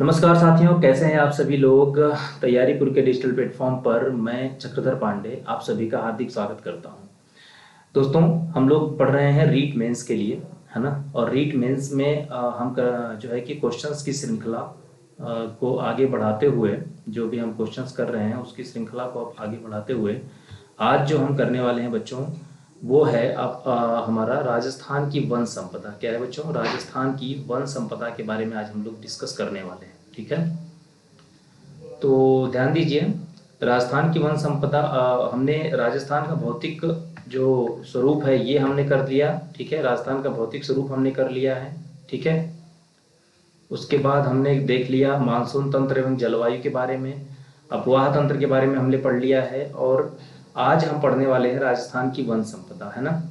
नमस्कार साथियों, कैसे हैं आप सभी लोग। तैयारीपुर के डिजिटल प्लेटफॉर्म पर मैं चक्रधर पांडे आप सभी का हार्दिक स्वागत करता हूं। दोस्तों, हम लोग पढ़ रहे हैं रीट मेंस के लिए, है ना। और रीट मेंस में जो है कि क्वेश्चंस की श्रृंखला को आगे बढ़ाते हुए, जो भी हम क्वेश्चंस कर रहे हैं उसकी श्रृंखला को आप आगे बढ़ाते हुए आज जो हम करने वाले हैं बच्चों, वो है अब हमारा राजस्थान की वन संपदा। क्या है बच्चों? राजस्थान की वन संपदा के बारे में आज हम लोग डिस्कस करने वाले हैं। ठीक है, तो ध्यान दीजिए। राजस्थान की वन संपदा, हमने राजस्थान का भौतिक जो स्वरूप है ये हमने कर दिया। ठीक है, राजस्थान का भौतिक स्वरूप हमने कर लिया है। ठीक है, उसके बाद हमने देख लिया मानसून तंत्र एवं जलवायु के बारे में, अपवाह तंत्र के बारे में हमने पढ़ लिया है। और आज हम पढ़ने वाले हैं राजस्थान की वन संपदा, है ना।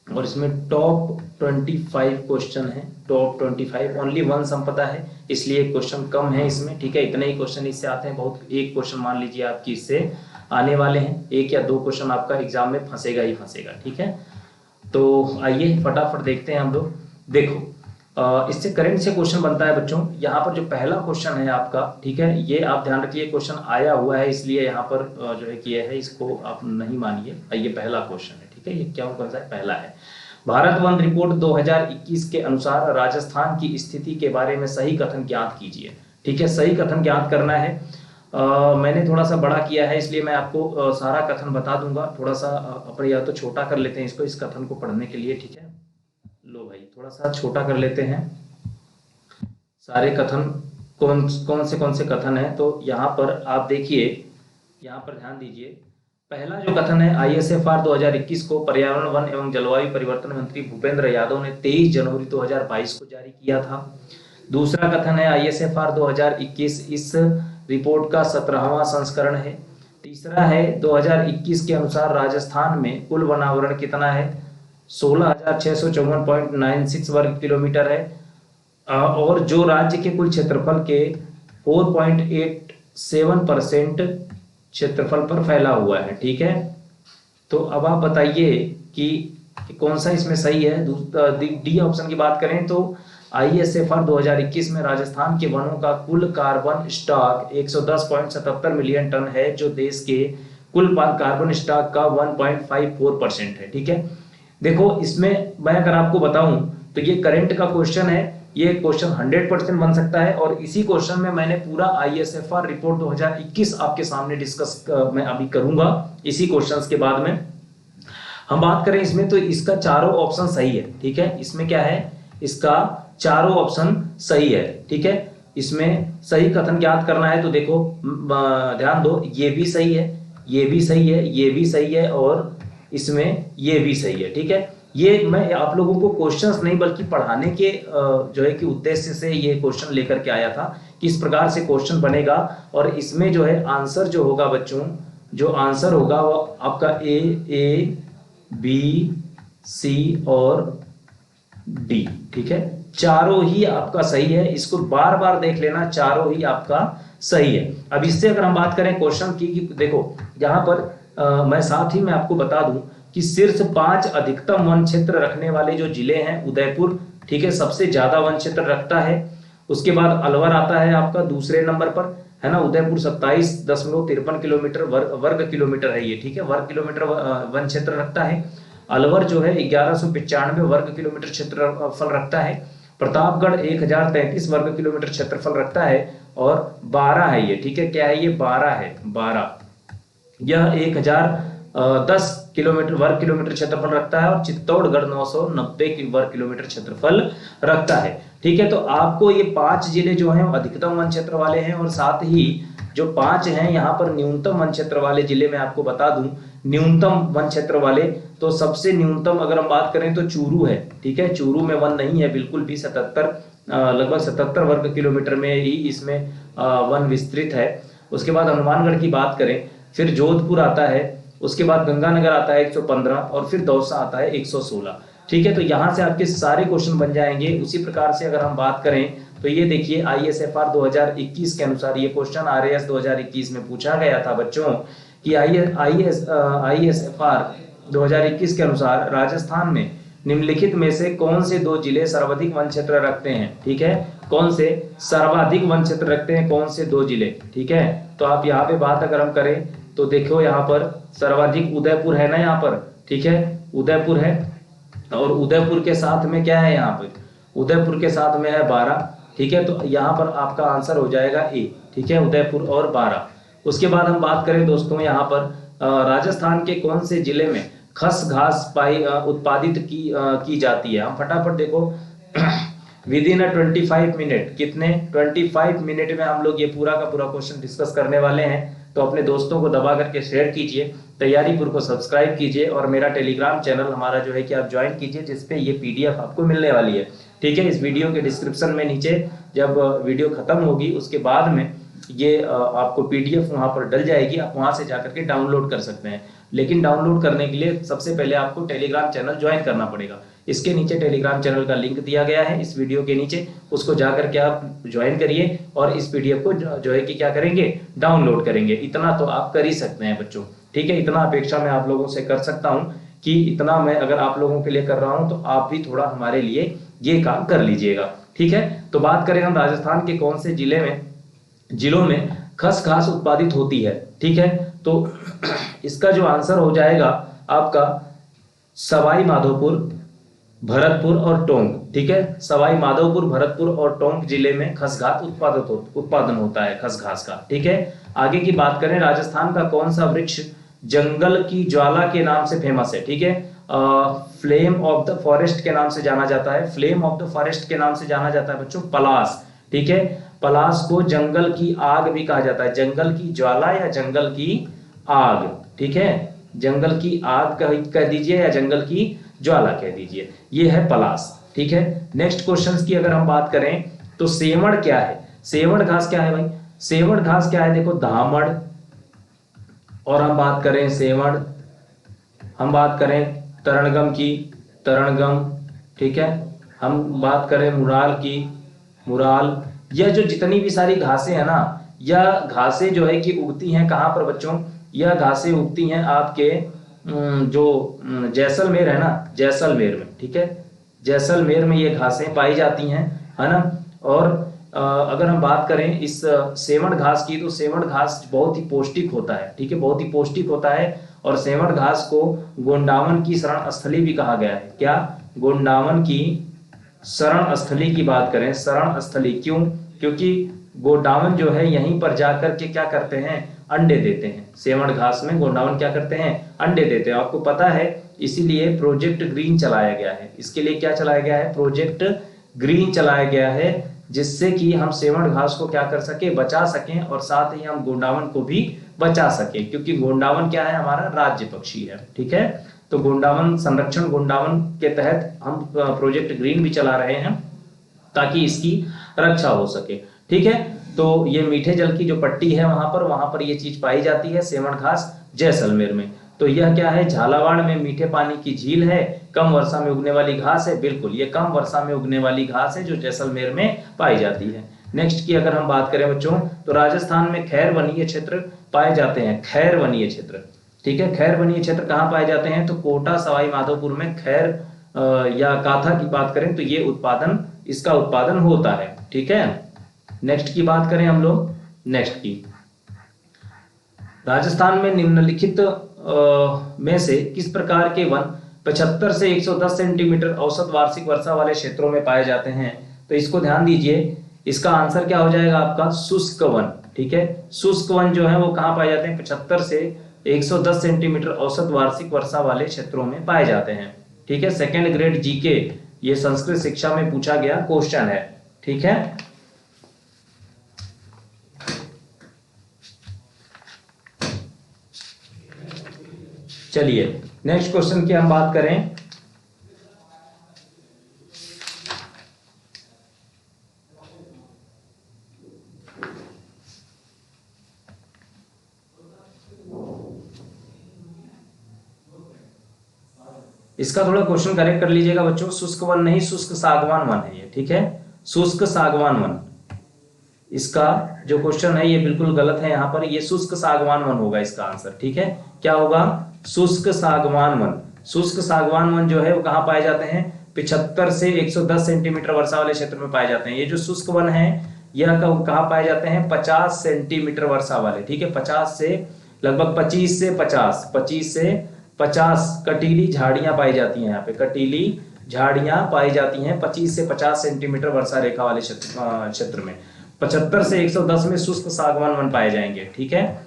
और इसमें टॉप 25 क्वेश्चन है। टॉप 25 ओनली वन संपदा है, इसलिए क्वेश्चन कम है इसमें। ठीक है, इतने ही क्वेश्चन इससे आते हैं। बहुत एक क्वेश्चन मान लीजिए आपकी इससे आने वाले हैं, एक या दो क्वेश्चन आपका एग्जाम में फंसेगा ही फंसेगा। ठीक है, तो आइए फटाफट देखते हैं हम लोग। देखो, इससे करंट से क्वेश्चन बनता है बच्चों। यहाँ पर जो पहला क्वेश्चन है आपका, ठीक है, ये आप ध्यान रखिए, क्वेश्चन आया हुआ है इसलिए यहाँ पर जो है कि है, इसको आप नहीं मानिए। ये पहला क्वेश्चन है। ठीक है, ये क्या कौन सा है? पहला है। भारत वन रिपोर्ट 2021 के अनुसार राजस्थान की स्थिति के बारे में सही कथन ज्ञात कीजिए। ठीक है, सही कथन ज्ञात करना है। मैंने थोड़ा सा बड़ा किया है इसलिए मैं आपको सारा कथन बता दूंगा। थोड़ा सा अपने या तो छोटा कर लेते हैं इसको, इस कथन को पढ़ने के लिए। ठीक है, लो भाई थोड़ा सा छोटा कर लेते हैं। सारे कथन कौन से कथन है, तो यहाँ पर आप देखिए, यहाँ पर ध्यान दीजिए। पहला जो कथन है, ISFR 2021 को पर्यावरण वन एवं जलवायु परिवर्तन मंत्री भूपेंद्र यादव ने 23 जनवरी 2022 को जारी किया था। दूसरा कथन है, ISFR 2021 इस रिपोर्ट का 17वां संस्करण है। तीसरा है, 2021 के अनुसार राजस्थान में कुल वनावरण कितना है? 16,654.96 वर्ग किलोमीटर है। और जो राज्य के कुल क्षेत्रफल के 4.87% क्षेत्रफल पर फैला हुआ है। ठीक है, तो अब आप बताइए कि कौन सा इसमें सही है। डी ऑप्शन की बात करें तो ISFR 2021 में राजस्थान के वनों का कुल कार्बन स्टॉक 110.77 मिलियन टन है, जो देश के कुल कार्बन स्टॉक का 1.54% है। ठीक है, देखो इसमें मैं अगर आपको बताऊं तो ये करंट का क्वेश्चन है। ये क्वेश्चन 100% बन सकता है। और इसी क्वेश्चन में मैंने पूरा ISFR रिपोर्ट 2021 आपके सामने डिस्कस मैं अभी करूंगा इसी क्वेश्चंस के बाद में। हम बात करें इसमें तो इसका चारों ऑप्शन सही है। ठीक है, इसमें क्या है, इसका चारों ऑप्शन सही है। ठीक है, इसमें सही कथन ज्ञात करना है तो देखो ध्यान दो, ये भी सही है, ये भी सही है, ये भी सही है और इसमें ये भी सही है। ठीक है, ये मैं आप लोगों को क्वेश्चंस नहीं बल्कि पढ़ाने के जो है कि उद्देश्य से ये क्वेश्चन लेकर के आया था कि इस प्रकार से क्वेश्चन बनेगा। और इसमें जो है आंसर जो होगा बच्चों, जो आंसर होगा वो आपका ए बी सी और डी। ठीक है, चारों ही आपका सही है। इसको बार बार देख लेना, चारों ही आपका सही है। अब इससे अगर हम बात करें क्वेश्चन की, देखो यहाँ पर मैं साथ ही में आपको बता दूं कि शीर्ष 5 अधिकतम वन क्षेत्र रखने वाले जो जिले हैं, उदयपुर, ठीक है, सबसे ज्यादा वन क्षेत्र रखता है। उसके बाद अलवर आता है आपका दूसरे नंबर पर, है ना। उदयपुर 27.53 किलोमीटर वर्ग किलोमीटर है ये। ठीक है, वर्ग किलोमीटर वन क्षेत्र रखता है। अलवर जो है 1195 वर्ग किलोमीटर क्षेत्रफल रखता है। प्रतापगढ़ 1033 वर्ग किलोमीटर क्षेत्रफल रखता है। और 12 है ये। ठीक है, क्या है ये? 12 है। 12 यह 1010 किलोमीटर वर्ग किलोमीटर क्षेत्रफल रखता है। और चित्तौड़गढ़ 990 वर्ग किलोमीटर क्षेत्रफल रखता है। ठीक है, तो आपको ये 5 जिले जो हैं अधिकतम वन क्षेत्र वाले हैं, और साथ ही जो 5 हैं यहाँ पर न्यूनतम वन क्षेत्र वाले जिले में आपको बता दूं, न्यूनतम वन क्षेत्र वाले तो सबसे न्यूनतम अगर हम बात करें तो चूरू है। ठीक है, चूरू में वन नहीं है बिल्कुल भी। लगभग 77 वर्ग किलोमीटर में ही इसमें वन विस्तृत है। उसके बाद हनुमानगढ़ की बात करें, फिर जोधपुर आता है, उसके बाद गंगानगर आता है 115, और फिर दौसा आता है 116। ठीक है, तो यहाँ से आपके सारे क्वेश्चन बन जाएंगे। उसी प्रकार से अगर हम बात करें तो ये देखिए ISFR 2021 के अनुसार ये क्वेश्चन RAS 2021 में पूछा गया था बच्चों कि ISFR 2021 के अनुसार राजस्थान में निम्नलिखित में से कौन से 2 जिले सर्वाधिक वन क्षेत्र रखते हैं। ठीक है, कौन से सर्वाधिक वन क्षेत्र रखते हैं, कौन से 2 जिले। ठीक है, तो आप यहाँ पे बात अगर हम करें तो देखो यहाँ पर सर्वाधिक उदयपुर है ना यहाँ पर। ठीक है, उदयपुर है, और उदयपुर के साथ में क्या है यहाँ पे, उदयपुर के साथ में है 12। ठीक है, तो यहाँ पर आपका आंसर हो जाएगा ए। ठीक है, उदयपुर और 12। उसके बाद हम बात करें दोस्तों यहाँ पर राजस्थान के कौन से जिले में खस घास उत्पादित की जाती है। हम फटाफट देखो विद इन 25 मिनट, कितने 25 मिनट में हम लोग ये पूरा का पूरा क्वेश्चन डिस्कस करने वाले हैं। तो अपने दोस्तों को दबा करके शेयर कीजिए, तैयारीपुर को सब्सक्राइब कीजिए, और मेरा टेलीग्राम चैनल हमारा जो है कि आप ज्वाइन कीजिए, जिसपे ये पीडीएफ आपको मिलने वाली है। ठीक है, इस वीडियो के डिस्क्रिप्शन में नीचे जब वीडियो खत्म होगी उसके बाद में ये आपको पीडीएफ वहां पर डल जाएगी, आप वहां से जाकर के डाउनलोड कर सकते हैं। लेकिन डाउनलोड करने के लिए सबसे पहले आपको टेलीग्राम चैनल ज्वाइन करना पड़ेगा। इसके नीचे टेलीग्राम चैनल का लिंक दिया गया है इस वीडियो के नीचे, उसको जाकर के आप ज्वाइन करिए और इस पीडीएफ को जो है कि क्या करेंगे, डाउनलोड करेंगे। इतना तो आप कर ही सकते हैं बच्चों। ठीक है, इतना अपेक्षा मैं आप लोगों से कर सकता हूं कि इतना मैं अगर आप लोगों के लिए कर रहा हूं तो आप भी थोड़ा हमारे लिए ये काम कर लीजिएगा। ठीक है, तो बात करें हम राजस्थान के कौन से जिलों में खस घास उत्पादित होती है। ठीक है, तो इसका जो आंसर हो जाएगा आपका सवाई माधोपुर, भरतपुर और टोंक। ठीक है, सवाई माधोपुर, भरतपुर और टोंक जिले में खस घास उत्पादन होता है खस घास का। ठीक है, आगे की बात करें, राजस्थान का कौन सा वृक्ष जंगल की ज्वाला के नाम से फेमस है। ठीक है, फ्लेम ऑफ द फॉरेस्ट के नाम से जाना जाता है, फ्लेम ऑफ द फॉरेस्ट के नाम से जाना जाता है बच्चों पलास। ठीक है, पलास को जंगल की आग भी कहा जाता है, जंगल की ज्वाला या जंगल की आग। ठीक है, जंगल की आग कह दीजिए या जंगल की ज्वाला कह दीजिए, ये है पलास। ठीक है, नेक्स्ट क्वेश्चंस की अगर हम बात करें तो सेवड़ क्या है, सेवड़ घास क्या है भाई, सेवड़ घास क्या है, देखो धामड़, और हम बात करें सेवड़, हम बात करें तरणगम की, तरणगम। ठीक है, हम बात करें मुराल की, मुराल। यह जो जितनी भी सारी घासें हैं ना, यह घासें जो है कि उगती हैं कहाँ पर बच्चों, यह घासें उगती हैं आपके जो जैसलमेर है ना, जैसलमेर में। ठीक है, जैसलमेर में ये घासें पाई जाती हैं, है ना। और अगर हम बात करें इस सेवड़ घास की, तो सेवड़ घास बहुत ही पौष्टिक होता है। ठीक है, बहुत ही पौष्टिक होता है, और सेवड़ घास को गोंडावन की शरण स्थली भी कहा गया है। क्या, गोंडावन की शरण स्थली की बात करें, शरण स्थली क्यों, क्योंकि गोंडावन जो है यहीं पर जाकर के क्या करते हैं, अंडे देते हैं। सेवड़ घास में गोंडावन क्या करते हैं, अंडे देते हैं, आपको पता है। इसीलिए प्रोजेक्ट ग्रीन चलाया गया है, इसके लिए क्या चलाया गया है, प्रोजेक्ट ग्रीन चलाया गया है, जिससे कि हम सेवड़ घास को क्या कर सके, बचा सकें, और साथ ही हम गोंडावन को भी बचा सके, क्योंकि गोंडावन क्या है, हमारा राज्य पक्षी है। ठीक है, तो गोंडावन संरक्षण, गोंडावन के तहत हम प्रोजेक्ट ग्रीन भी चला रहे हैं ताकि इसकी रक्षा हो सके। ठीक है, तो ये मीठे जल की जो पट्टी है वहां पर ये चीज पाई जाती है, सेवड़ घास जैसलमेर में। तो यह क्या है, झालावाड़ में मीठे पानी की झील है, कम वर्षा में उगने वाली घास है। बिल्कुल, ये कम वर्षा में उगने वाली घास है जो जैसलमेर में पाई जाती है। नेक्स्ट की अगर हम बात करें बच्चों, तो राजस्थान में खैर वनीय क्षेत्र पाए जाते हैं, खैर वनीय क्षेत्र। ठीक है, खैर वनीय क्षेत्र कहाँ पाए जाते हैं, तो कोटा सवाई माधोपुर में खैर या काथा की बात करें तो ये इसका उत्पादन होता है। ठीक है, नेक्स्ट की बात करें हम लोग, नेक्स्ट की, राजस्थान में निम्नलिखित में से किस प्रकार के वन 75 से 110 सेंटीमीटर औसत वार्षिक वर्षा वाले क्षेत्रों में पाए जाते हैं। तो इसको ध्यान दीजिए, इसका आंसर क्या हो जाएगा आपका, शुष्क वन। ठीक है, शुष्क वन जो है वो कहाँ पाए जाते हैं, 75 से 110 सेंटीमीटर औसत वार्षिक वर्षा वाले क्षेत्रों में पाए जाते हैं। ठीक है, सेकेंड ग्रेड जीके, ये संस्कृत शिक्षा में पूछा गया क्वेश्चन है। ठीक है, चलिए नेक्स्ट क्वेश्चन की हम बात करें, इसका थोड़ा क्वेश्चन करेक्ट कर लीजिएगा बच्चों, शुष्क वन नहीं, शुष्क सागवान वन है ये। ठीक है, शुष्क सागवान वन, इसका जो क्वेश्चन है ये बिल्कुल गलत है, यहाँ पर ये शुष्क सागवान वन होगा इसका आंसर। ठीक है, क्या होगा, शुष्क सागवान वन। शुष्क सागवान वन जो है वो कहाँ पाए जाते हैं, 75 से 110 सेंटीमीटर वर्षा वाले क्षेत्र में पाए जाते हैं। ये जो शुष्क वन है यह कहाँ पाए जाते हैं? 50 सेंटीमीटर वर्षा वाले, ठीक है, 50 से लगभग 25 से 50 कटीली झाड़ियां पाई जाती हैं। यहाँ पे कटीली झाड़ियां पाई जाती हैं 25 से 50 सेंटीमीटर वर्षा रेखा वाले क्षेत्र में। 75 से 110 में शुष्क सागवान वन पाए जाएंगे, ठीक है।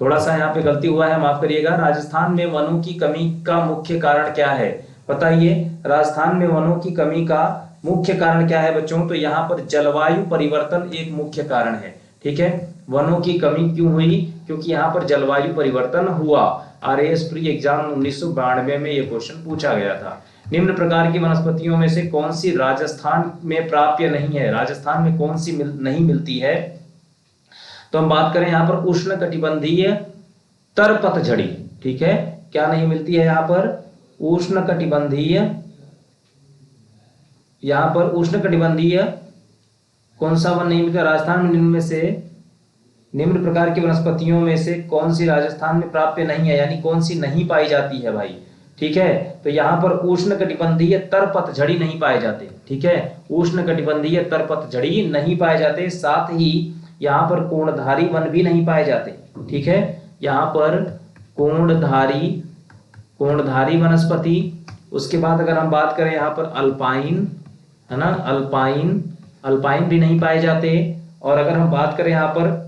थोड़ा सा यहाँ पे गलती हुआ है, माफ करिएगा। राजस्थान में वनों की कमी का मुख्य कारण क्या है? बताइए, राजस्थान में वनों की कमी का मुख्य कारण क्या है बच्चों? तो यहाँ पर जलवायु परिवर्तन एक मुख्य कारण है, ठीक है। वनों की कमी क्यों हुई? क्योंकि यहाँ पर जलवायु परिवर्तन हुआ। आरएएस प्री एग्जाम 1992 में ये क्वेश्चन पूछा गया था। निम्न प्रकार की वनस्पतियों में से कौन सी राजस्थान में प्राप्य नहीं है? राजस्थान में कौन सी नहीं मिलती है? तो हम बात करें यहाँ पर उष्णकटिबंधीय तरपतझड़ी, ठीक है। क्या नहीं मिलती है यहाँ पर? उष्णकटिबंधीय, यहाँ पर उष्णकटिबंधीय कौन सा वन नहीं मिलता राजस्थान में? निम्न प्रकार की वनस्पतियों में से कौन सी राजस्थान में प्राप्य नहीं है, यानी कौन सी नहीं पाई जाती है भाई, ठीक है। तो यहाँ पर उष्णकटिबंधीय तरपतझड़ी नहीं पाए जाते, ठीक है। उष्णकटिबंधीय तरपतझड़ी नहीं पाए जाते। साथ ही यहाँ पर कोणधारी वन भी नहीं पाए जाते, ठीक है। यहाँ पर कोणधारी वनस्पति। उसके बाद अगर हम बात करें यहाँ पर अल्पाइन, है ना, अल्पाइन भी नहीं पाए जाते। और अगर हम बात करें यहाँ पर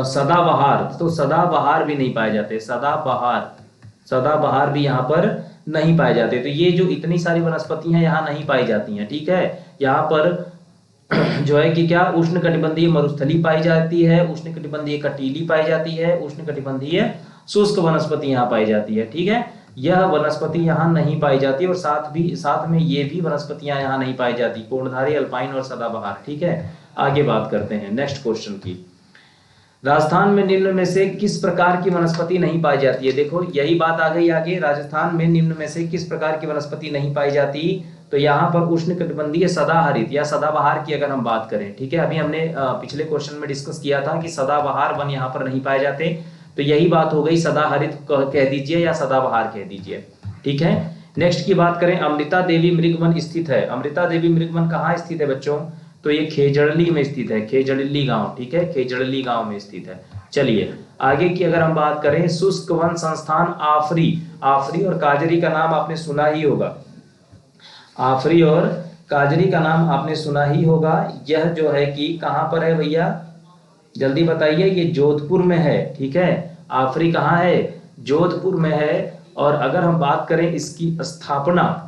सदाबहार, तो सदाबहार भी नहीं पाए जाते। सदाबहार भी यहाँ पर नहीं पाए जाते। तो ये जो इतनी सारी वनस्पति हैं यहाँ नहीं पाई जाती हैं, ठीक है। यहाँ पर जो है कि क्या उष्णकटिबंधीय मरुस्थली पाई जाती है, उष्णकटिबंधीय कटीली पाई जाती है, उष्णकटिबंधीय शुष्क वनस्पति यहाँ पाई जाती है, ठीक है। यह वनस्पति यहाँ नहीं पाई जाती और साथ में ये भी वनस्पतियां यहाँ नहीं पाई जाती, कोणधारी, अल्पाइन और सदाबहार, ठीक है। आगे बात करते हैं नेक्स्ट क्वेश्चन की। राजस्थान में निम्न में से किस प्रकार की वनस्पति नहीं पाई जाती है? देखो यही बात आ गई आगे। राजस्थान में निम्न में से किस प्रकार की वनस्पति नहीं पाई जाती? तो यहाँ पर उष्णकटिबंधीय सदाहरित या सदाबहार की अगर हम बात करें, ठीक है। अभी हमने पिछले क्वेश्चन में डिस्कस किया था कि सदाबहार वन यहाँ पर नहीं पाए जाते, तो यही बात हो गई, सदाहरित कह दीजिए या सदाबहार कह दीजिए, ठीक है। नेक्स्ट की बात करें, अमृता देवी मृगवन स्थित है। अमृता देवी मृगवन कहाँ स्थित है बच्चों? तो ये खेजड़ली में स्थित है, खेजड़ली गांव, ठीक है, खेजड़ली गांव में स्थित है। चलिए आगे की अगर हम बात करें, शुष्क वन संस्थान आफरी और काजरी का नाम आपने सुना ही होगा। आफरी और काजरी का नाम आपने सुना ही होगा। यह जो है कि कहां पर है भैया, जल्दी बताइए। ये जोधपुर में है, ठीक है। आफरी कहाँ है? जोधपुर में है। और अगर हम बात करें इसकी स्थापना,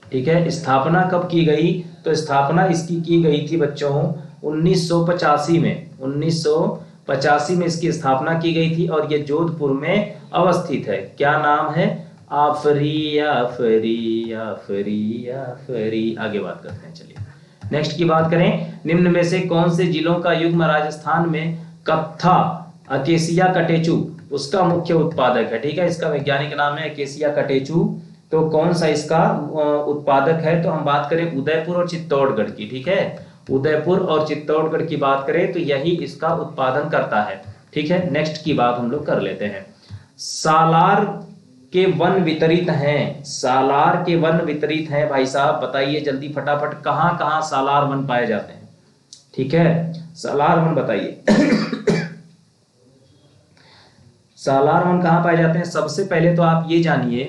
ठीक है, स्थापना कब की गई? तो स्थापना इसकी की गई थी बच्चों 1985 में। 1985 में इसकी स्थापना की गई थी और ये जोधपुर में अवस्थित है। क्या नाम है? आफरी आफरी आफरी आफरी। आगे बात करते हैं, चलिए नेक्स्ट की बात करें। निम्न में से कौन से जिलों का युग्म राजस्थान में कत्था अकेसिया कटेचू उसका मुख्य उत्पादक है, ठीक है। इसका वैज्ञानिक नाम है अकेसिया कटेचू। तो कौन सा इसका उत्पादक है? तो हम बात करें उदयपुर और चित्तौड़गढ़ की, ठीक है। उदयपुर और चित्तौड़गढ़ की बात करें तो यही इसका उत्पादन करता है, ठीक है। नेक्स्ट की बात हम लोग कर लेते हैं। सालार के वन वितरित हैं, सालार के वन वितरित हैं भाई साहब, बताइए जल्दी फटाफट, कहां कहां सालार वन पाए जाते हैं, ठीक है। सालार वन बताइए सालार वन कहां पाए जाते हैं? सबसे पहले तो आप ये जानिए,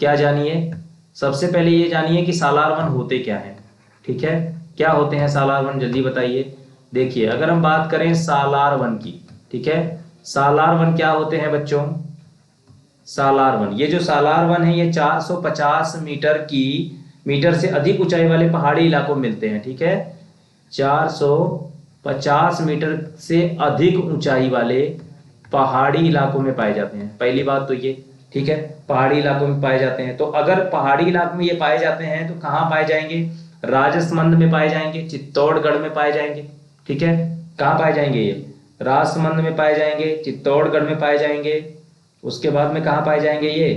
क्या जानिए? सबसे पहले ये जानिए कि सालार वन होते क्या हैं, ठीक है। क्या होते हैं सालार वन, जल्दी बताइए। देखिए अगर हम बात करें सालार वन की, ठीक है, सालार वन क्या होते हैं बच्चों? सालार वन, ये जो सालार वन है ये 450 मीटर से अधिक ऊंचाई वाले पहाड़ी इलाकों में मिलते हैं, ठीक है। 450 मीटर से अधिक ऊंचाई वाले पहाड़ी इलाकों में पाए जाते हैं, पहली बात तो ये, ठीक है, पहाड़ी इलाकों में पाए जाते हैं। तो अगर पहाड़ी इलाकों में ये पाए जाते हैं तो कहाँ पाए जाएंगे? राजसमंद में पाए जाएंगे, चित्तौड़गढ़ में पाए जाएंगे, ठीक है। कहाँ पाए जाएंगे ये? राजसमंद में पाए जाएंगे, चित्तौड़गढ़ में पाए जाएंगे। उसके बाद में कहाँ पाए जाएंगे ये?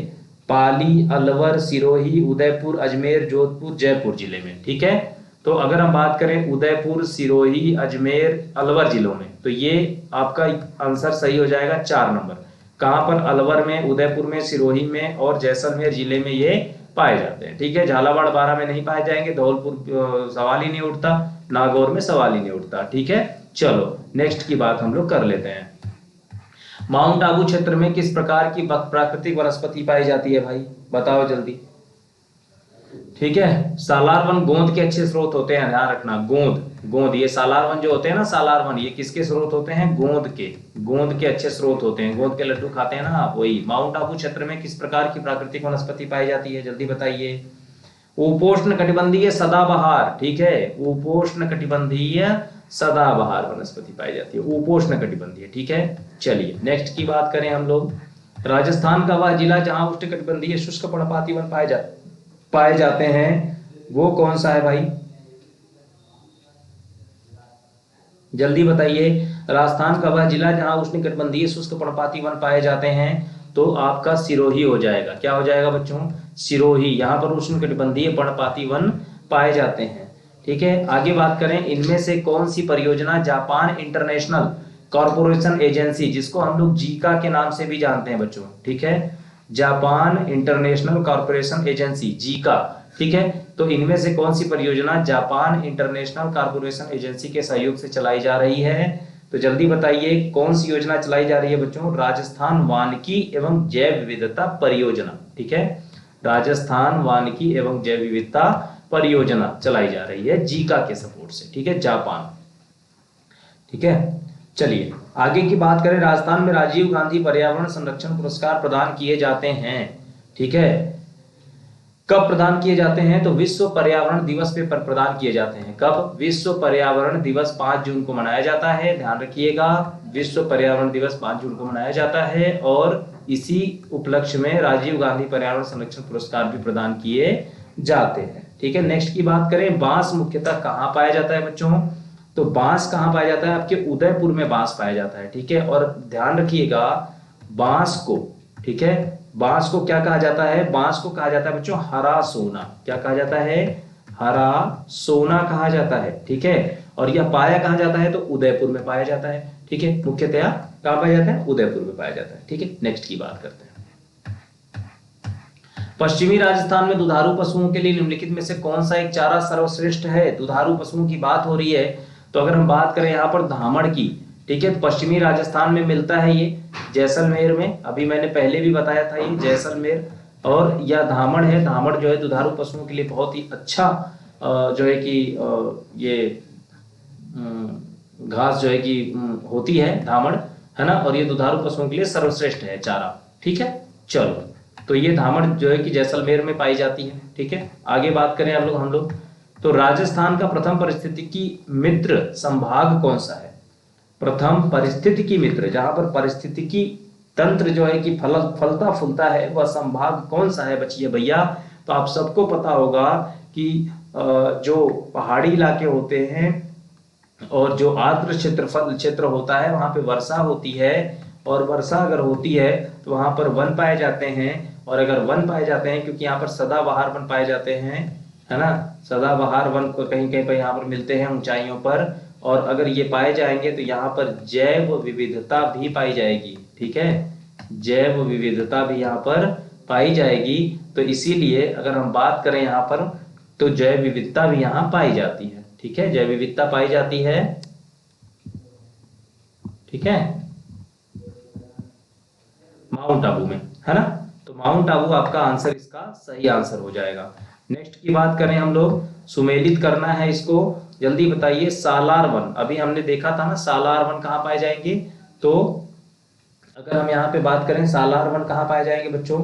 पाली, अलवर, सिरोही, उदयपुर, अजमेर, जोधपुर, जयपुर जिले में, ठीक है। तो अगर हम बात करें उदयपुर, सिरोही, अजमेर, अलवर जिलों में, तो ये आपका आंसर सही हो जाएगा 4 नंबर। कहां पर? अलवर में, उदयपुर में, सिरोही में और जैसलमेर जिले में ये पाए जाते हैं। ठीक है, झालावाड़ बारह में नहीं पाए जाएंगे, धौलपुर सवाल ही नहीं उठता, नागौर में सवाल ही नहीं उठता। ठीक है, चलो नेक्स्ट की बात हम लोग कर लेते हैं। माउंट आबू क्षेत्र में किस प्रकार की प्राकृतिक वनस्पति पाई जाती है भाई, बताओ जल्दी। ठीक है, सालार वन गोंद के अच्छे स्रोत होते हैं, ध्यान रखना, गोंद गोंद, ये सालार वन जो होते हैं ना, सालार वन, ये किसके स्रोत होते हैं, गोंद के अच्छे स्रोत होते हैं, गोंद के लड्डू खाते हैं ना आप, वही। माउंट आबू क्षेत्र में किस प्रकार की प्राकृतिक वनस्पति पाई जाती है, जल्दी बताइए। उपोष्ण कटिबंधीय सदाबहार, ठीक है, उपोष्ण कटिबंधीय सदाबहार वनस्पति पाई जाती है, उपोष्ण कटिबंधीय। ठीक है, चलिए नेक्स्ट की बात करें हम लोग। राजस्थान का वह जिला जहां उष्ण कटिबंधीय शुष्क पर्णपाती वन पाए जाते हैं वो कौन सा है भाई, जल्दी बताइए। राजस्थान का वह जिला जहां उष्णकटिबंधीय शुष्क पर्णपाती वन पाए जाते हैं, तो आपका सिरोही हो जाएगा। क्या हो जाएगा बच्चों, सिरोही। यहाँ पर उष्णकटिबंधीय पर्णपाती वन पाए जाते हैं। ठीक है, आगे बात करें, इनमें से कौन सी परियोजना जापान इंटरनेशनल कॉर्पोरेशन एजेंसी, जिसको हम लोग जीका के नाम से भी जानते हैं बच्चों, ठीक है, Japan international corporation agency, Zika. ठीक है, तो इनमें से कौन सी परियोजना जापान इंटरनेशनल कॉर्पोरेशन एजेंसी के सहयोग से चलाई जा रही है, तो जल्दी बताइए कौन सी योजना चलाई जा रही है बच्चों, राजस्थान वानिकी एवं जैव विविधता परियोजना। ठीक है, राजस्थान वानिकी एवं जैव विविधता परियोजना चलाई जा रही है जीका के सपोर्ट से। ठीक है, जापान। ठीक है, चलिए आगे की बात करें। राजस्थान में राजीव गांधी पर्यावरण संरक्षण पुरस्कार प्रदान किए जाते हैं। ठीक है, कब प्रदान किए जाते हैं, तो विश्व पर्यावरण दिवस पे प्रदान किए जाते हैं। कब, विश्व पर्यावरण दिवस 5 जून को मनाया जाता है, ध्यान रखिएगा, विश्व पर्यावरण दिवस 5 जून को मनाया जाता है। और इसी उपलक्ष्य में राजीव गांधी पर्यावरण संरक्षण पुरस्कार भी प्रदान किए जाते हैं। ठीक है, नेक्स्ट की बात करें, बांस मुख्यतः कहाँ पाया जाता है बच्चों, तो बांस कहाँ पाया जाता है, आपके उदयपुर में बांस पाया जाता है। ठीक है, और ध्यान रखिएगा बांस को, ठीक है, बांस को क्या कहा जाता है, बांस को कहा जाता है बच्चों हरा सोना। क्या कहा जाता है, हरा सोना कहा जाता है। ठीक है, और यह पाया कहाँ जाता है, तो उदयपुर में पाया जाता है। ठीक है, मुख्यतया कहाँ पाया जाता है, उदयपुर में पाया जाता है। ठीक है, नेक्स्ट की बात करते हैं। पश्चिमी राजस्थान में दुधारू पशुओं के लिए निम्नलिखित में से कौन सा एक चारा सर्वश्रेष्ठ है, दुधारू पशुओं की बात हो रही है, तो अगर हम बात करें यहाँ पर धामड़ की, ठीक है, पश्चिमी राजस्थान में मिलता है ये, जैसलमेर में, अभी मैंने पहले भी बताया था ये जैसलमेर, और यह धामड़ है। धामड़ जो है दुधारू पशुओं के लिए बहुत ही अच्छा जो है कि ये घास जो है कि होती है धामड़, है ना, और ये दुधारू पशुओं के लिए सर्वश्रेष्ठ है चारा। ठीक है, चलो, तो ये धामड़ जो है कि जैसलमेर में पाई जाती है। ठीक है, आगे बात करें हम लोग तो राजस्थान का प्रथम पारिस्थितिकी मित्र संभाग कौन सा है, प्रथम पारिस्थितिकी मित्र, जहां पर पारिस्थितिकी तंत्र जो है कि फलता फूलता है, वह संभाग कौन सा है बचिए भैया, तो आप सबको पता होगा कि जो पहाड़ी इलाके होते हैं और जो आर्द्र क्षेत्र होता है, वहां पे वर्षा होती है, और वर्षा अगर होती है तो वहां पर वन पाए जाते हैं, और अगर वन पाए जाते हैं, क्योंकि यहाँ पर सदाबहार वन पाए जाते हैं, है ना, सदाबहार वन कहीं कहीं पर यहाँ पर मिलते हैं ऊंचाइयों पर, और अगर ये पाए जाएंगे तो यहाँ पर जैव विविधता भी पाई जाएगी। ठीक है, जैव विविधता भी यहाँ पर पाई जाएगी, तो इसीलिए अगर हम बात करें यहाँ पर, तो जैव विविधता भी यहाँ पाई जाती है। ठीक है, जैव विविधता पाई जाती है। ठीक है, माउंट आबू में, है ना, तो माउंट आबू आपका आंसर, इसका सही आंसर हो जाएगा। नेक्स्ट की बात करें हम लोग, सुमेलित करना है इसको, जल्दी बताइए। सालार वन, अभी हमने देखा था ना, सालार वन कहाँ पाए जाएंगे, तो अगर हम यहाँ पे बात करें सालार वन कहाँ पाए जाएंगे बच्चों,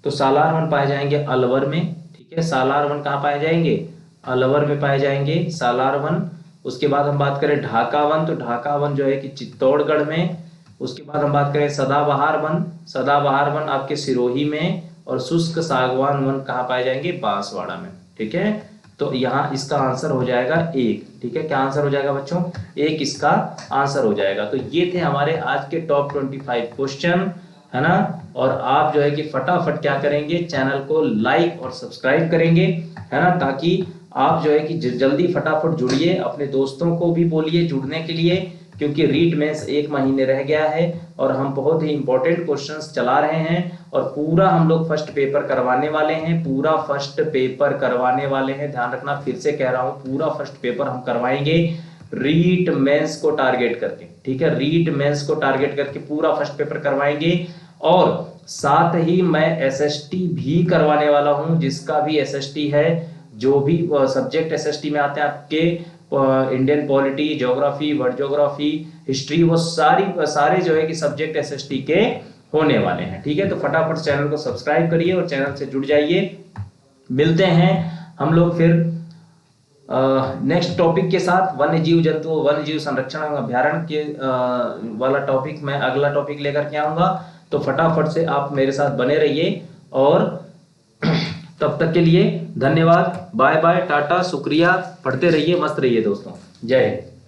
तो सालार वन पाए जाएंगे अलवर में। ठीक है, सालार वन कहाँ पाए जाएंगे, अलवर में पाए जाएंगे सालार वन। उसके बाद हम बात करें ढाका वन, तो ढाका वन जो है कि चित्तौड़गढ़ में। उसके बाद हम बात करें सदाबहार वन, सदाबहार वन आपके सिरोही में, और शुष्क सागवान वन कहाँ पाए जाएंगे, बांसवाड़ा में। ठीक है, तो यहाँ इसका आंसर हो जाएगा 1। ठीक है, क्या आंसर हो जाएगा बच्चों, 1 इसका आंसर हो जाएगा। तो ये थे हमारे आज के टॉप 25 क्वेश्चन, है ना, और आप जो है कि फटाफट क्या करेंगे, चैनल को लाइक और सब्सक्राइब करेंगे, है ना, ताकि आप जो है कि जल्दी फटाफट जुड़िए, अपने दोस्तों को भी बोलिए जुड़ने के लिए, क्योंकि रीट मेंस 1 महीने रह गया है और हम बहुत ही इंपॉर्टेंट क्वेश्चंस चला रहे हैं, और पूरा हम लोग फर्स्ट पेपर करवाने वाले हैं, पूरा फर्स्ट पेपर करवाने वाले हैं। ध्यान रखना, फिर से कह रहा हूं, पूरा फर्स्ट पेपर हम करवाएंगे रीट मेंस को टारगेट करके, ठीक है, रीट मेंस को टारगेट करके पूरा फर्स्ट पेपर करवाएंगे। और साथ ही मैं एसएसटी भी करवाने वाला हूं, जिसका भी एसएसटी है, जो भी सब्जेक्ट एसएसटी में आते हैं आपके, Indian polity, geography, world geography, history, वो सारे जो है कि सब्जेक्ट एसएसटी के होने वाले हैं, ठीक है। तो फटाफट चैनल को सब्सक्राइब करिए और चैनल से जुड़ जाइए। मिलते हैं हम लोग फिर नेक्स्ट टॉपिक के साथ, वन्य जीव जंतु, वन्य जीव संरक्षण अभ्यारण्य के वाला टॉपिक, मैं अगला टॉपिक लेकर के आऊंगा। तो फटाफट से आप मेरे साथ बने रहिए, और तब तक के लिए धन्यवाद, बाय बाय, टाटा, शुक्रिया, पढ़ते रहिए, मस्त रहिए दोस्तों, जय हिंद।